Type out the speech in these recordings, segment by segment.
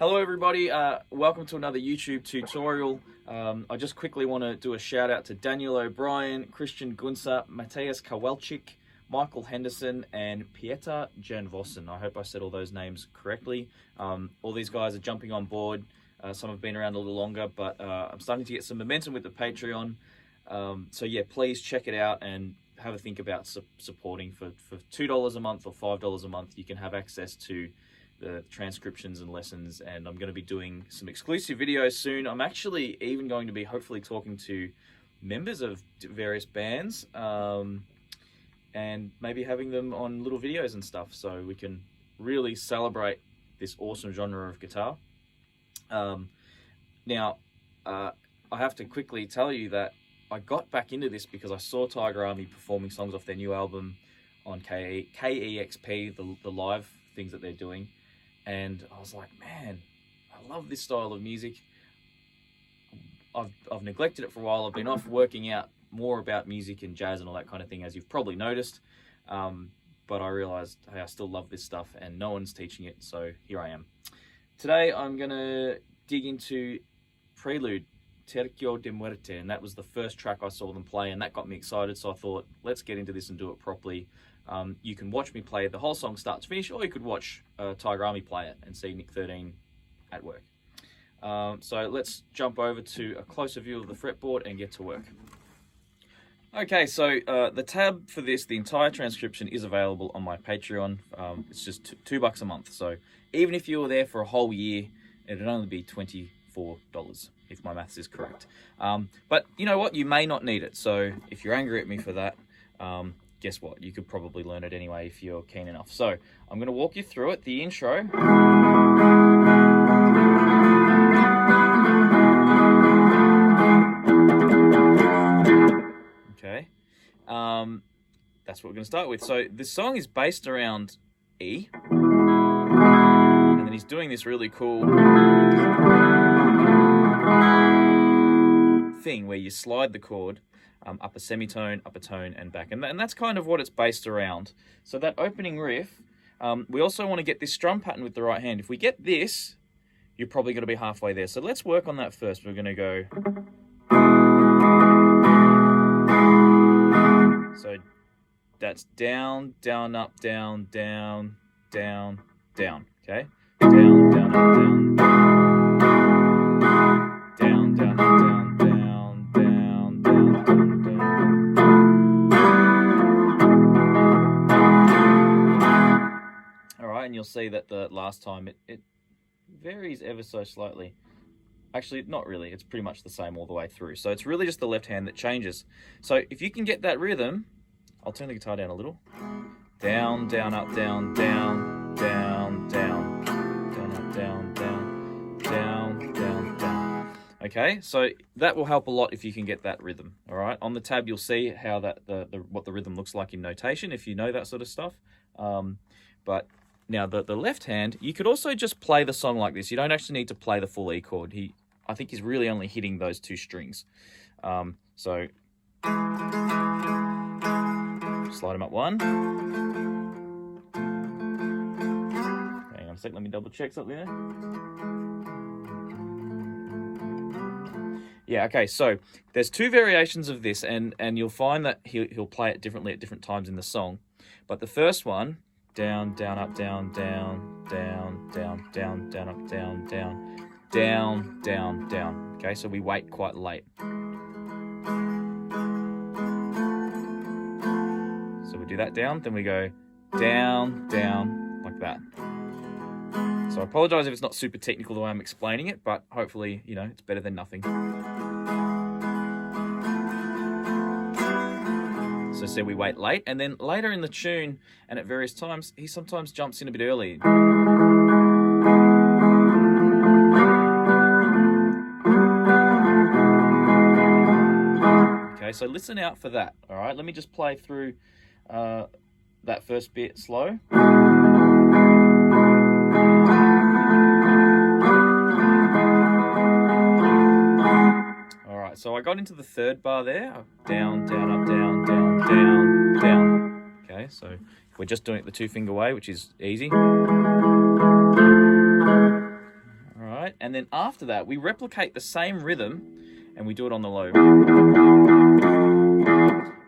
Hello everybody, welcome to another YouTube tutorial. I just quickly want to do a shout out to Daniel O'Brien, Christian Gunsa, Matthias Kowalczyk, Michael Henderson and Pieter Janvossen. I hope I said all those names correctly. All these guys are jumping on board. Some have been around a little longer, but I'm starting to get some momentum with the Patreon. So yeah, please check it out and have a think about supporting. For $2 a month or $5 a month, you can have access to the transcriptions and lessons, and I'm going to be doing some exclusive videos soon. I'm actually even going to be hopefully talking to members of various bands and maybe having them on little videos and stuff, so we can really celebrate this awesome genre of guitar. Now, I have to quickly tell you that I got back into this because I saw Tiger Army performing songs off their new album on KEXP, the live things that they're doing. And I was like, man, I love this style of music. I've neglected it for a while. I've been off working out more about music and jazz and all that kind of thing, as you've probably noticed. But I realized, hey, I still love this stuff and no one's teaching it, so here I am. Today I'm going to dig into Prelude, Tercio De Muerte, and that was the first track I saw them play, and that got me excited, so I thought, let's get into this and do it properly. You can watch me play the whole song start to finish, or you could watch Tiger Army play it and see Nick 13 at work. So let's jump over to a closer view of the fretboard and get to work. Okay, so the tab for this, the entire transcription, is available on my Patreon. It's just $2 a month, so even if you were there for a whole year, it'd only be $24, if my maths is correct. But you know what? You may not need it, so if you're angry at me for that, guess what? You could probably learn it anyway if you're keen enough. So I'm going to walk you through it. The intro. Okay. That's what we're going to start with. So this song is based around E. And then he's doing this really cool thing where you slide the chord up a semitone, up a tone, and back. And that's kind of what it's based around. So that opening riff, we also want to get this strum pattern with the right hand. If we get this, you're probably going to be halfway there. So let's work on that first. We're going to go... So that's down, down, up, down, down, down, down. Okay? Down, down, up, down, down, down, up, down, down, down, down, down, down. All right, and you'll see that the last time it varies ever so slightly. Actually, not really. It's pretty much the same all the way through. So it's really just the left hand that changes. So if you can get that rhythm, I'll turn the guitar down a little. Down, down, up, down, down, down, down, down, up, down, down, down, down, down. Okay, so that will help a lot if you can get that rhythm. All right, on the tab you'll see how that what the rhythm looks like in notation if you know that sort of stuff. But now the left hand, you could also just play the song like this. You don't actually need to play the full E chord. I think he's really only hitting those two strings. So slide him up one. Hang on a sec, let me double check something there. Yeah, okay, so there's two variations of this, and you'll find that he'll play it differently at different times in the song. But the first one, down, down, up, down, down, down, down, down, down, up, down, down, down, down, down. Okay, so we wait quite late. So we do that down, then we go down, down, like that. So I apologize if it's not super technical the way I'm explaining it, but hopefully, you know, it's better than nothing. So say we wait late, and then later in the tune and at various times, he sometimes jumps in a bit early. Okay, so listen out for that, all right? Let me just play through that first bit slow. All right, so I got into the third bar there. Down, down, up, down, down, down, down. Okay, so if we're just doing it the two-finger way, which is easy. right? And then after that, we replicate the same rhythm and we do it on the low.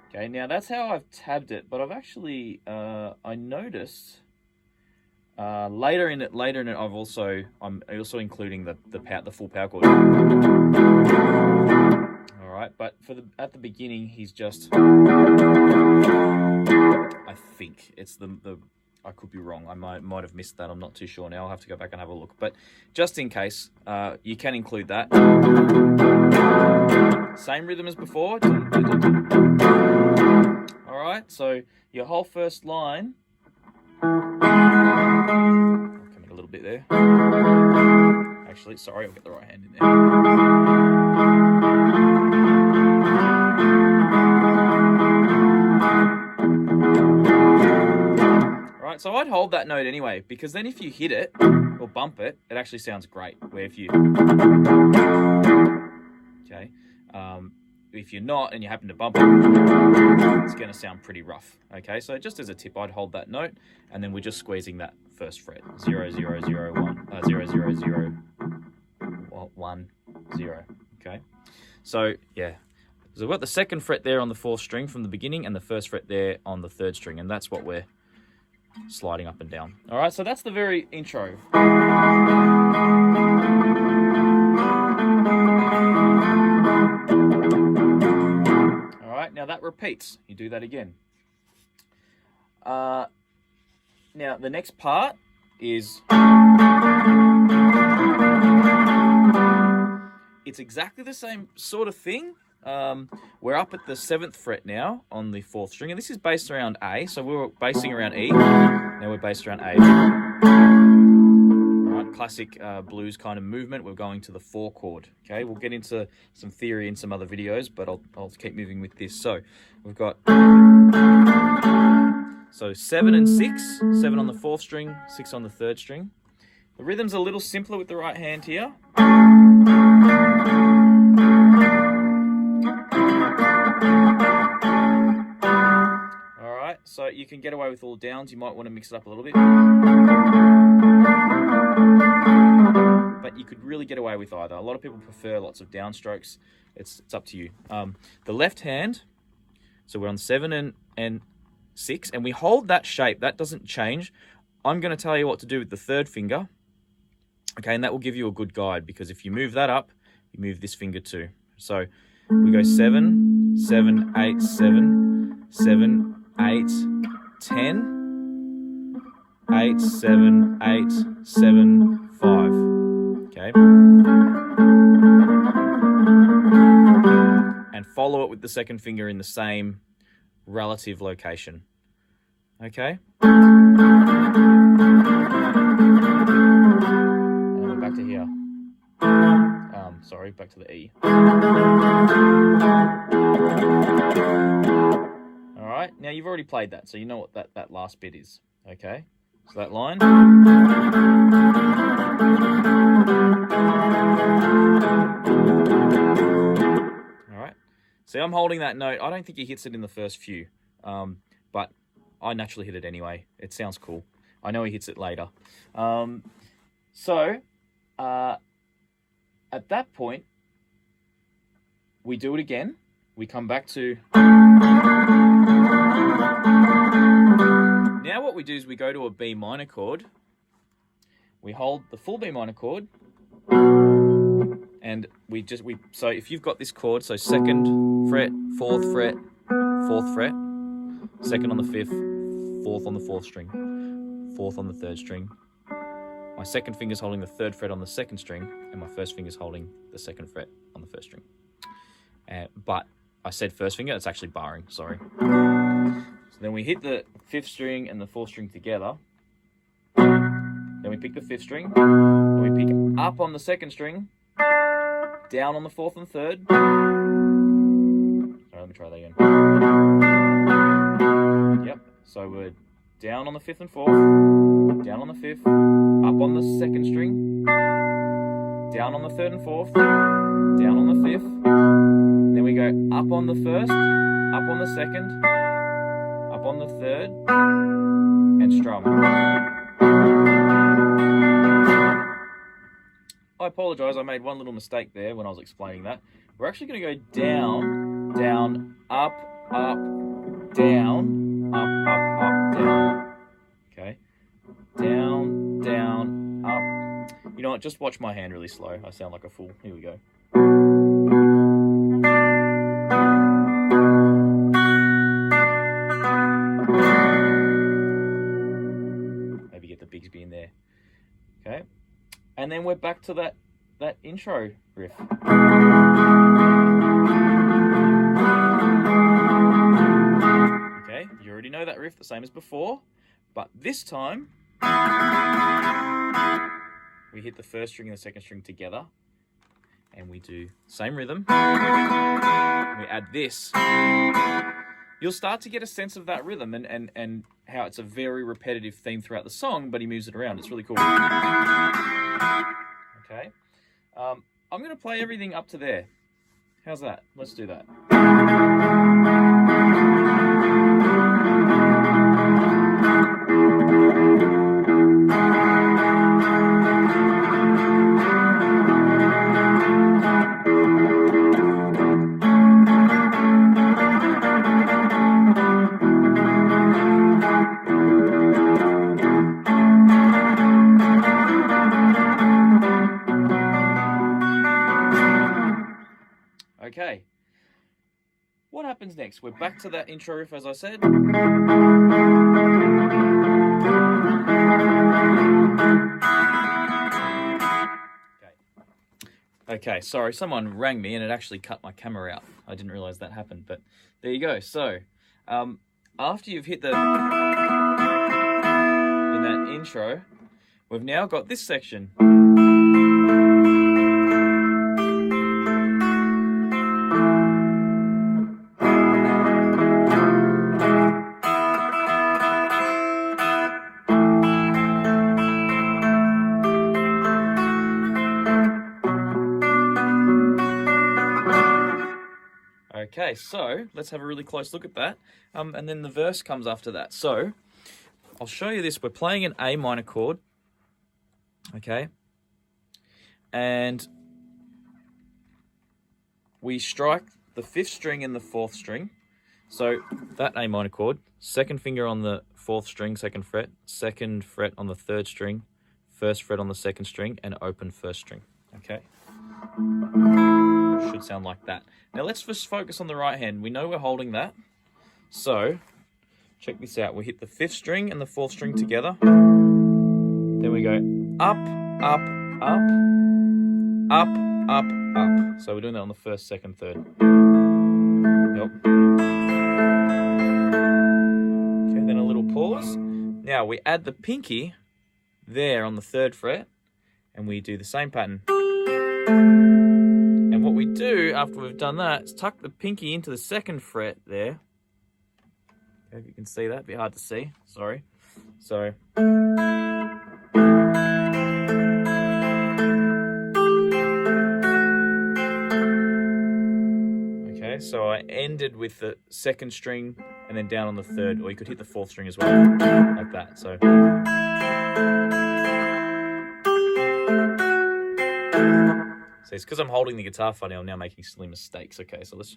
Okay, now that's how I've tabbed it, but I've actually, I noticed later in it, I'm also including the full power chord. All right, but at the beginning, he's just, I think it's the I could be wrong. I might have missed that. I'm not too sure now. I'll have to go back and have a look. But just in case, you can include that. Same rhythm as before. All right, so your whole first line. I'll come in a little bit there. Actually, sorry, I'll get the right hand in there. Right, so I'd hold that note anyway, because then if you hit it or bump it, it actually sounds great. Where if you, okay, if you're not and you happen to bump it, it's going to sound pretty rough. Okay, so just as a tip, I'd hold that note, and then we're just squeezing that first fret, 0 0 0 1 0 0 0 1 0. Okay, so yeah. So we've got the second fret there on the fourth string from the beginning, and the first fret there on the third string, and that's what we're sliding up and down. All right, so that's the very intro. All right, now that repeats. You do that again. Now the next part is, it's exactly the same sort of thing. We're up at the 7th fret now on the 4th string, and this is based around A, so we were basing around E, now we're based around A. All right, classic blues kind of movement. We're going to the 4 chord. Okay, we'll get into some theory in some other videos, but I'll keep moving with this. So we've got 7 and 6, 7 on the 4th string, 6 on the 3rd string. The rhythm's a little simpler with the right hand here. So you can get away with all downs. You might want to mix it up a little bit. But you could really get away with either. A lot of people prefer lots of downstrokes. It's up to you. The left hand, so we're on 7 and 6, and we hold that shape. That doesn't change. I'm going to tell you what to do with the 3rd finger. Okay, and that will give you a good guide, because if you move that up, you move this finger too. So we go 7, 7, 8, 7, 7, 8, 10, 8, 7, 8, 7, 5. Okay. And follow it with the 2nd finger in the same relative location. Okay. And then we're back to here. Sorry, back to the E. Alright, now you've already played that, so you know what that last bit is. Okay, so that line. Alright, see, I'm holding that note. I don't think he hits it in the first few, but I naturally hit it anyway. It sounds cool. I know he hits it later. At that point, we do it again. We come back to... Now what we do is we go to a B minor chord. We hold the full B minor chord. And so if you've got this chord, so 2nd fret, 4th fret, 4th fret, 2nd on the 5th, 4th on the 4th string, 4th on the 3rd string. My 2nd finger's holding the 3rd fret on the 2nd string, and my 1st finger's holding the 2nd fret on the 1st string. But I said 1st finger, it's actually barring, sorry. So then we hit the 5th string and the 4th string together. Then we pick the 5th string. Then we pick up on the 2nd string, down on the 4th and 3rd. Sorry, let me try that again. Yep, so we're down on the 5th and 4th, down on the 5th, up on the 2nd string, down on the 3rd and 4th, down on the 5th, then we go up on the 1st, up on the 2nd, up on the 3rd, and strum. I apologise, I made one little mistake there when I was explaining that. We're actually going to go down, down, up, up, down, up, up, up, down. Okay? Down, down, up. You know what? Just watch my hand really slow. I sound like a fool. Here we go. Maybe get the Bigsby in there. Okay? And then we're back to that intro riff. Okay, you already know that riff the same as before, but this time we hit the first string and the second string together, and we do same rhythm. We add this. You'll start to get a sense of that rhythm and how it's a very repetitive theme throughout the song, but he moves it around. It's really cool. Okay. I'm going to play everything up to there. How's that? Let's do that. Okay, what happens next? We're back to that intro riff, as I said. Okay, sorry, someone rang me and it actually cut my camera out. I didn't realize that happened, but there you go. So, after you've hit in that intro, we've now got this section. Okay, so let's have a really close look at that. And then the verse comes after that. So I'll show you this. We're playing an A minor chord. Okay. And we strike the 5th string and the 4th string. So that A minor chord, 2nd finger on the 4th string, 2nd fret, 2nd fret on the 3rd string, 1st fret on the 2nd string, and open 1st string. Okay. Should sound like that. Now let's just focus on the right hand. We know we're holding that. So check this out. We hit the 5th string and the 4th string together. Then we go up, up, up, up, up, up. So we're doing that on the 1st, 2nd, 3rd. Yep. Okay, then a little pause. Now we add the pinky there on the 3rd fret, and we do the same pattern. And what we do after we've done that is tuck the pinky into the 2nd fret there. Okay, if you can see that, it'd be hard to see. Sorry. So. Okay, so I ended with the 2nd string and then down on the 3rd, or you could hit the 4th string as well, like that. So. See, it's because I'm holding the guitar funny, I'm now making silly mistakes. Okay, so let's...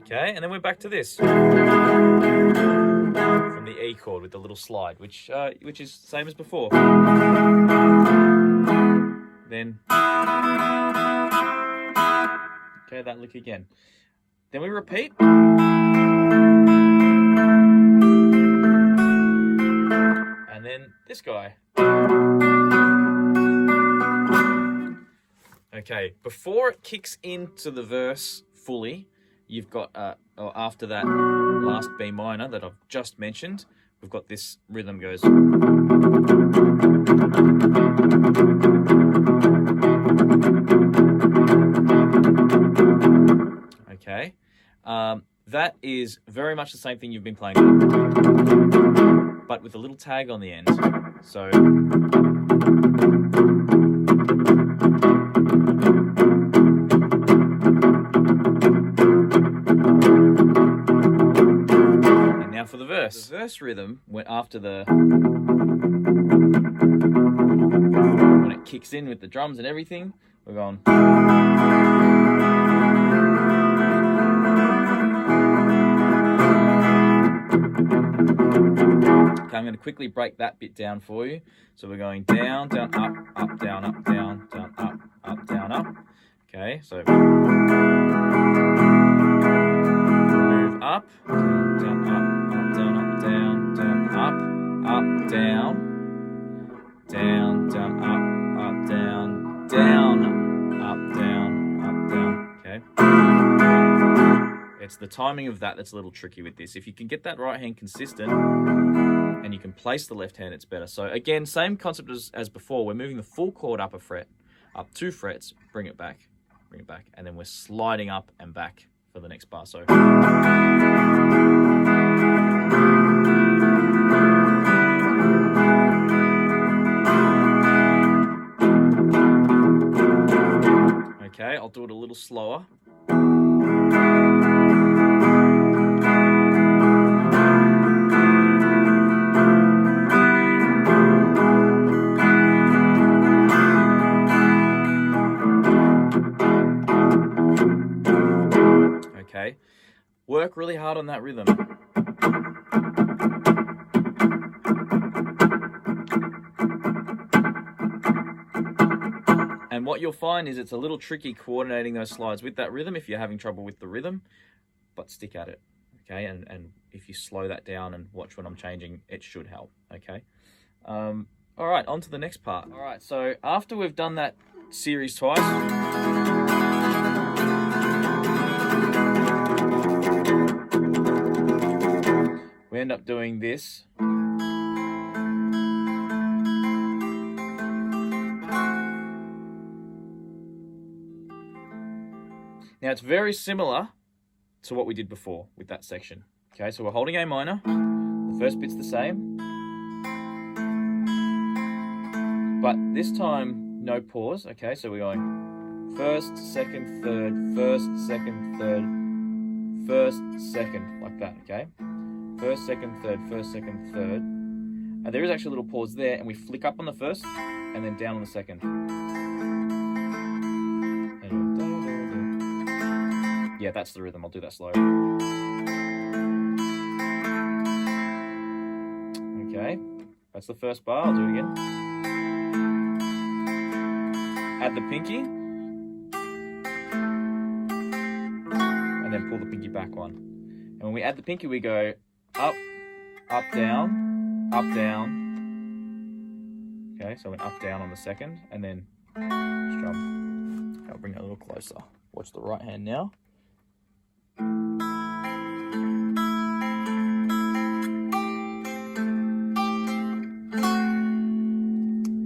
Okay, and then we're back to this. From the E chord with the little slide, which is the same as before. Then... Okay, that lick again. Then we repeat. And then this guy. Okay, before it kicks into the verse fully, you've got, or after that last B minor that I've just mentioned, we've got this rhythm goes. Okay, that is very much the same thing you've been playing, but with a little tag on the end. So. And now for the verse. The first rhythm, when when it kicks in with the drums and everything, we're going. Okay, I'm going to quickly break that bit down for you. So we're going down, down, up, up, down, up, down, down, up, up, down, up. Okay, so move up, down, up, up, down, up, down, down, up, down, down, down, up, down, down, up, down. Okay. It's the timing of that that's a little tricky with this. If you can get that right hand consistent and you can place the left hand, it's better. So again, same concept as before. We're moving the full chord up a fret, up 2 frets, bring it back, and then we're sliding up and back for the next bar. So okay, I'll do it a little slower. Okay, work really hard on that rhythm. And what you'll find is it's a little tricky coordinating those slides with that rhythm if you're having trouble with the rhythm, but stick at it, okay? And if you slow that down and watch when I'm changing, it should help, okay? All right, on to the next part. All right, so after we've done that series twice, we end up doing this. Now it's very similar to what we did before with that section. Okay, so we're holding A minor. The first bit's the same. But this time, no pause. Okay, so we're going first, second, third, first, second, third, first, second, like that, okay? First, second, third, first, second, third. And there is actually a little pause there, and we flick up on the first, and then down on the second. Yeah, that's the rhythm. I'll do that slow. Okay, that's the first bar. I'll do it again. Add the pinky. And then pull the pinky back one. And when we add the pinky, we go up, up, down, up, down. Okay, so an up, down on the second, and then strum. I'll bring it a little closer. Watch the right hand now.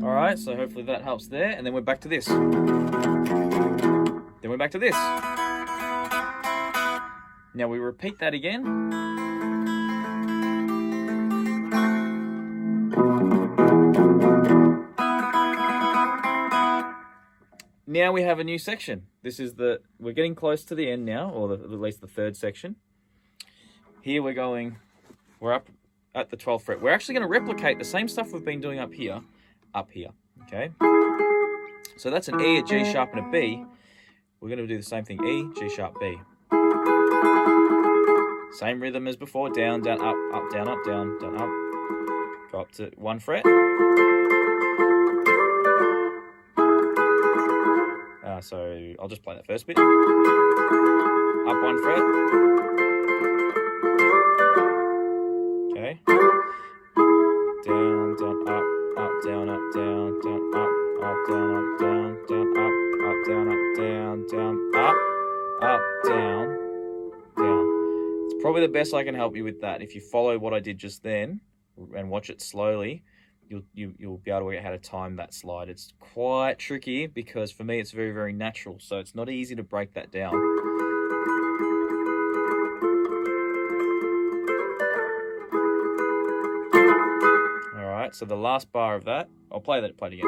Alright, so hopefully that helps there, and then we're back to this. Then we're back to this. Now we repeat that again. Now we have a new section. This is we're getting close to the end now, or at least the third section. Here we're up at the 12th fret. We're actually going to replicate the same stuff we've been doing up here, okay? So that's an E, a G sharp, and a B. We're going to do the same thing, E, G sharp, B. Same rhythm as before, down, down, up, down, up, down, down, up. Go up to 1 fret. So I'll just play that first bit. Up 1 fret. Okay. Down, down, up, down, up, down, down, up, down, up, down, down, up, down, up, down, down, up, down, down. It's probably the best I can help you with that. If you follow what I did just then and watch it slowly, you'll be able to work out how to time that slide. It's quite tricky because for me it's very, very natural, so it's not easy to break that down. Alright, so the last bar of that, I'll play it again.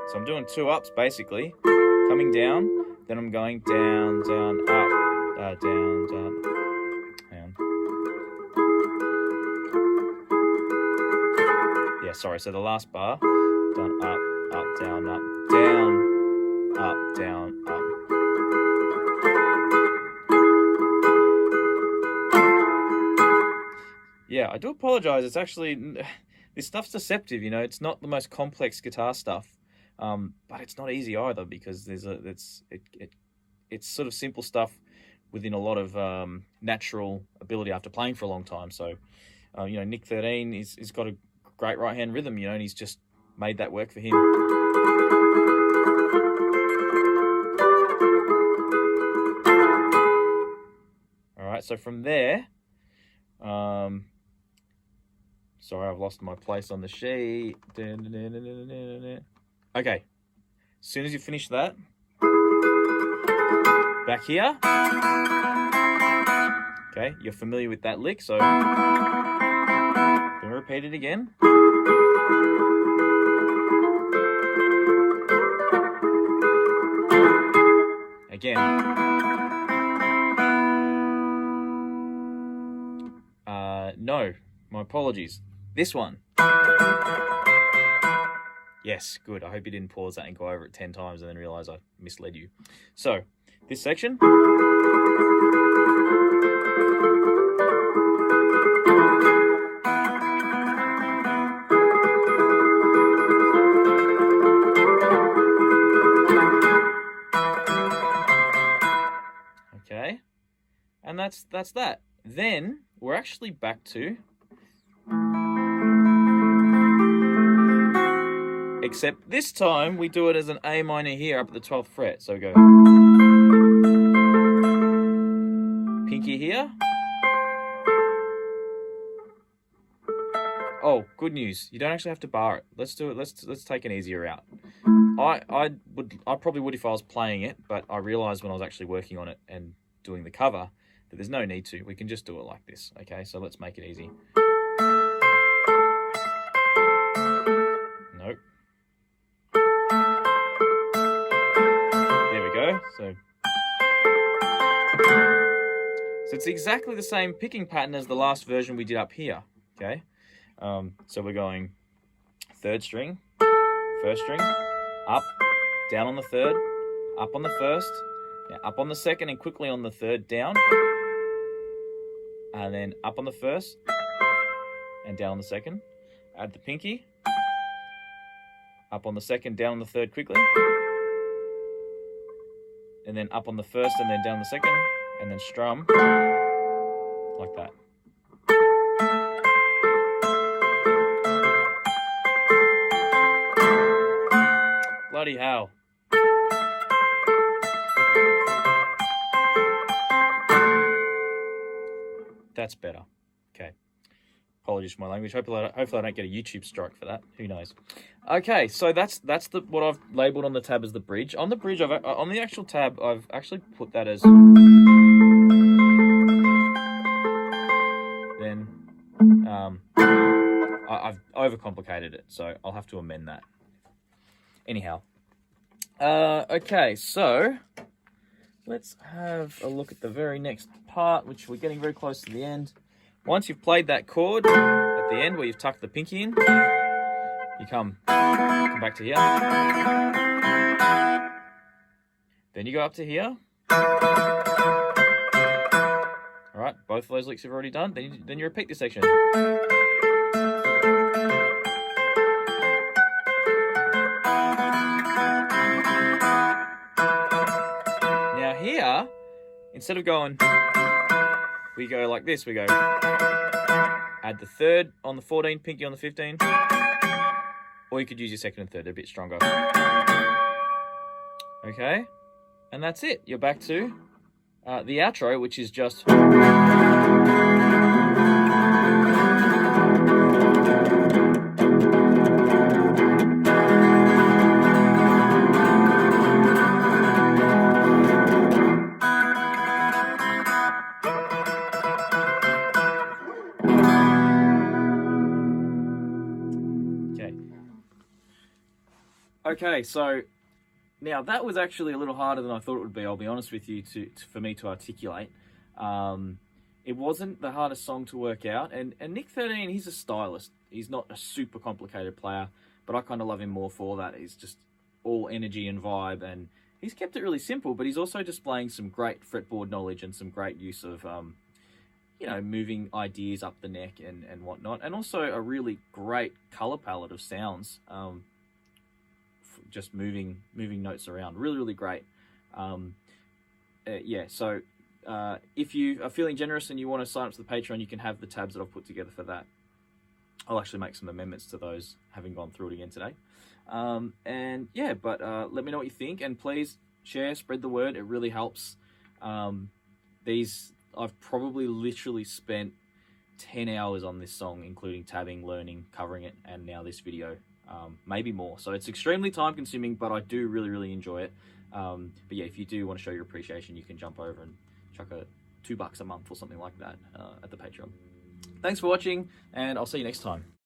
So I'm doing 2 ups basically, coming down, Then I'm going down, down, up, down, down. Hang on. Yeah, sorry. So the last bar, down, up, down, up, down, up, down, up. Yeah, I do apologize. It's actually, this stuff's deceptive, you know. It's not the most complex guitar stuff, but it's not easy either, because it's sort of simple stuff within a lot of natural ability after playing for a long time. So, you know, Nick 13 he's got a great right hand rhythm, you know, and he's just made that work for him. All right, so from there, sorry, I've lost my place on the sheet. Okay, as soon as you finish that, back here. Okay, you're familiar with that lick, so I'm going to repeat it again. Again. No, my apologies. This one. Yes, good. I hope you didn't pause that and go over it 10 times and then realize I misled you. So, this section. Okay, and that's that. Then we're actually back to, except this time we do it as an A minor here up at the 12th fret. So we go pinky here. Oh, good news. You don't actually have to bar it. Let's do it. Let's take an easier route. I probably would if I was playing it, but I realized when I was actually working on it and doing the cover that there's no need to. We can just do it like this. Okay, so let's make it easy. Nope. There we go. So it's exactly the same picking pattern as the last version we did up here. Okay. So we're going 3rd string, 1st string, up, down on the 3rd, up on the 1st, now up on the 2nd and quickly on the 3rd, down, and then up on the 1st and down on the 2nd. Add the pinky, up on the 2nd, down on the 3rd quickly, and then up on the 1st and then down the 2nd, and then strum like that. Bloody hell. That's better. Okay. Apologies for my language. Hopefully I don't get a YouTube strike for that. Who knows? Okay, so that's what I've labeled on the tab as the bridge. On the bridge, on the actual tab, I've actually put that as then I've overcomplicated it, so I'll have to amend that. Anyhow, okay, so let's have a look at the very next part, which we're getting very close to the end. Once you've played that chord at the end where you've tucked the pinky in, you come back to here. Then you go up to here. All right, both of those licks you've already done. Then you repeat this section. Here, instead of going, we go like this. We go add the 3rd on the 14, pinky on the 15, or you could use your 2nd and 3rd. They're a bit stronger. Okay, and that's it. You're back to the outro, which is just. Okay, so Now that was actually a little harder than I thought it would be, I'll be honest with you, for me to articulate. It wasn't the hardest song to work out, and Nick 13, he's a stylist. He's not a super complicated player, but I kind of love him more for that. He's just all energy and vibe, and he's kept it really simple, but he's also displaying some great fretboard knowledge and some great use of, you know, moving ideas up the neck and whatnot, and also a really great color palette of sounds, just moving notes around. Really, really great. Yeah, so if you are feeling generous and you want to sign up to the Patreon, you can have the tabs that I've put together for that. I'll actually make some amendments to those, having gone through it again today. And yeah, but let me know what you think, and please share, spread the word. It really helps. I've probably literally spent 10 hours on this song, including tabbing, learning, covering it, and now this video, maybe more. So it's extremely time consuming, but I do really, really enjoy it. But yeah, if you do want to show your appreciation, you can jump over and chuck $2 a month or something like that at the Patreon. Thanks for watching, and I'll see you next time.